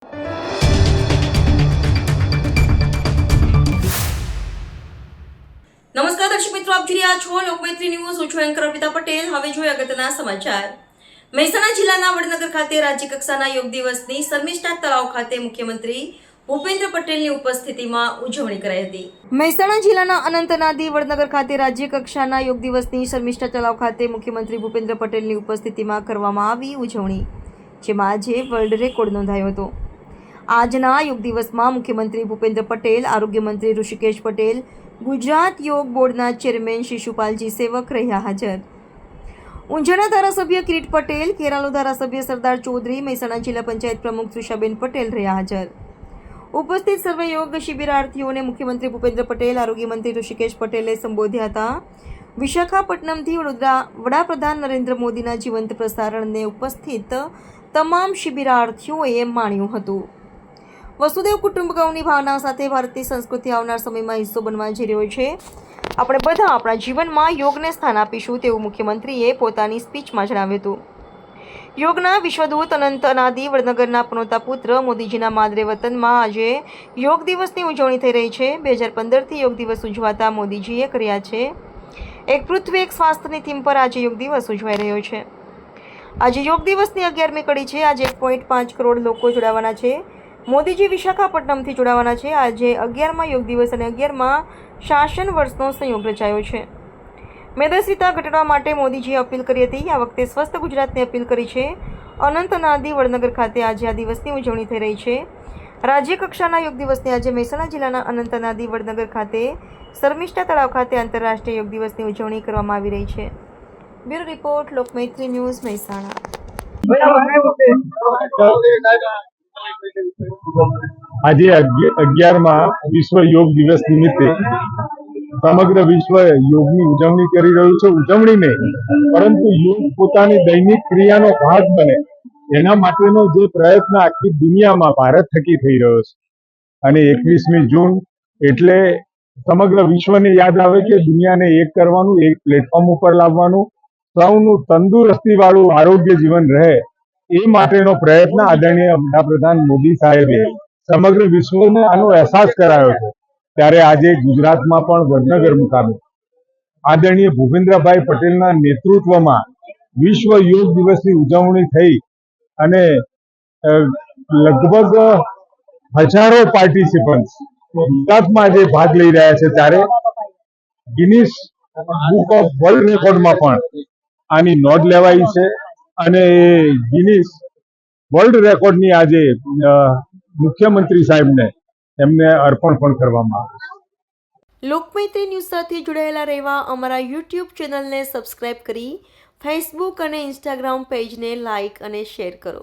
નમસ્કાર દર્શક મિત્રો, આપ જોઈ રહ્યા છો લોકમૈત્રી ન્યૂઝ. હું છું એન્કર અર્પિતા પટેલ. હવે જોઈએ અગત્યના સમાચાર. મહેસાણા જિલ્લાના વડનગર ખાતે રાજ્ય કક્ષાના યોગ દિવસની શર્મિષ્ઠા તળાવ ખાતે મુખ્યમંત્રી ભૂપેન્દ્ર પટેલની ઉપસ્થિતિમાં ઉજવણી કરાઈ હતી. મહેસાણા જિલ્લાના અનંતનાદી વડનગર ખાતે રાજ્ય કક્ષાના યોગ દિવસની શર્મિષ્ઠા તળાવ ખાતે મુખ્યમંત્રી ભૂપેન્દ્ર પટેલની ઉપસ્થિતિમાં કરવામાં આવી ઉજવણી, જેમાં આજે વર્લ્ડ રેકોર્ડ નોંધાયો હતો. આજના યોગ દિવસમાં મુખ્યમંત્રી ભૂપેન્દ્ર પટેલ, આરોગ્ય મંત્રી ઋષિકેશ પટેલ, ગુજરાત યોગ બોર્ડના ચેરમેન શિશુપાલજી સેવક રહ્યા હાજર. ઊંઝાના ધારાસભ્ય કિરીટ પટેલ, ખેરાલુ ધારાસભ્ય સરદાર ચૌધરી, મહેસાણા જિલ્લા પંચાયત પ્રમુખ તૃષાબેન પટેલ રહ્યા હાજર. ઉપસ્થિત સર્વે યોગ શિબિરાર્થીઓને મુખ્યમંત્રી ભૂપેન્દ્ર પટેલ, આરોગ્ય મંત્રી ઋષિકેશ પટેલે સંબોધ્યા હતા. વિશાખાપટ્ટનમથી વડાપ્રધાન નરેન્દ્ર મોદીના જીવંત પ્રસારણને ઉપસ્થિત તમામ શિબિરાર્થીઓએ માણ્યું હતું. વસુદેવ કુટુંબકમની ભાવના સાથે ભારતની સંસ્કૃતિ આવનાર સમયમાં હિસ્સો બનવા જઈ રહ્યો છે. આપણે બધા આપણા જીવનમાં યોગને સ્થાન આપીશું, તેવું મુખ્યમંત્રીએ પોતાની સ્પીચમાં જણાવ્યું હતું. યોગના વિશ્વદૂત અનંત અનાદિ વડનગરના પનોતા પુત્ર મોદીજીના માદરે વતનમાં આજે યોગ દિવસની ઉજવણી થઈ રહી છે. 2015થી યોગ દિવસ ઉજવાતા મોદીજીએ કર્યા છે. એક પૃથ્વી એક સ્વાસ્થ્યની થીમ પર આજે યોગ દિવસ ઉજવાઈ રહ્યો છે. આજે યોગ દિવસની 11મી કડી છે. આજે 1.5 કરોડ લોકો જોડાવાના છે. મોદીજી વિશાખાપટ્ટનમથી જોડાવાના છે. આજે 11મા યોગ દિવસ અને 11મા શાસન વર્ષનો સંયોગ રચાયો છે. મેદસ્વીતા ઘટાડવા માટે મોદીજીએ અપીલ કરી હતી. આ વખતે સ્વસ્થ ગુજરાતની અપીલ કરી છે. અનંતનાદી વડનગર ખાતે આજે આ દિવસની ઉજવણી થઈ રહી છે. રાજ્ય કક્ષાના યોગ દિવસની આજે મહેસાણા જિલ્લાના અનંતનાદી વડનગર ખાતે શર્મિષ્ઠા તળાવ ખાતે આંતરરાષ્ટ્રીય યોગ દિવસની ઉજવણી કરવામાં આવી રહી છે. Bureau report, Lokmaitri news, Mehsana. આજે 11મા વિશ્વ યોગ દિવસ નિમિત્તે સમગ્ર વિશ્વ યોગની ઉજવણી કરી રહ્યું છે. ઉજવણી નહીં, પરંતુ યોગ પોતાની દૈનિક ક્રિયાનો ભાગ બને એના માટેનો જે પ્રયત્ન આખી દુનિયામાં ભારત થકી થઈ રહ્યો છે. અને 21મી જૂન એટલે સમગ્ર વિશ્વને યાદ આવે કે દુનિયાને એક કરવાનું, એક પ્લેટફોર્મ ઉપર લાવવાનું, સૌનું તંદુરસ્તી વાળું આરોગ્ય જીવન રહે એ માટેનો પ્રયત્ન આદરણીય વડાપ્રધાન મોદી સાહેબે સમગ્ર વિશ્વને આનો અહેસાસ કરાયો છે. ત્યારે આજે ગુજરાતમાં પણ વડનગર મુકામે આદરણીય ભૂપેન્દ્રભાઈ પટેલના નેતૃત્વમાં વિશ્વ યોગ દિવસની ઉજવણી થઈ અને લગભગ હજારો પાર્ટિસિપન્ટ્સ ગુજરાતમાં આજે ભાગ લઈ રહ્યા છે. ત્યારે ગિનિસ બુક ઓફ વર્લ્ડ રેકોર્ડમાં પણ આની નોંધ લેવાઈ છે અને ગિનિસ વર્લ્ડ રેકોર્ડની આજે મુખ્યમંત્રી સાહેબને એમને અર્પણ પણ કરવામાં આવે છે. લોકમૈત્રી ન્યૂઝ સાથે જોડાયેલા રહેવા અમારા યુટ્યુબ ચેનલને સબસ્ક્રાઇબ કરી ફેસબુક અને ઇન્સ્ટાગ્રામ પેજને લાઇક અને શેર કરો.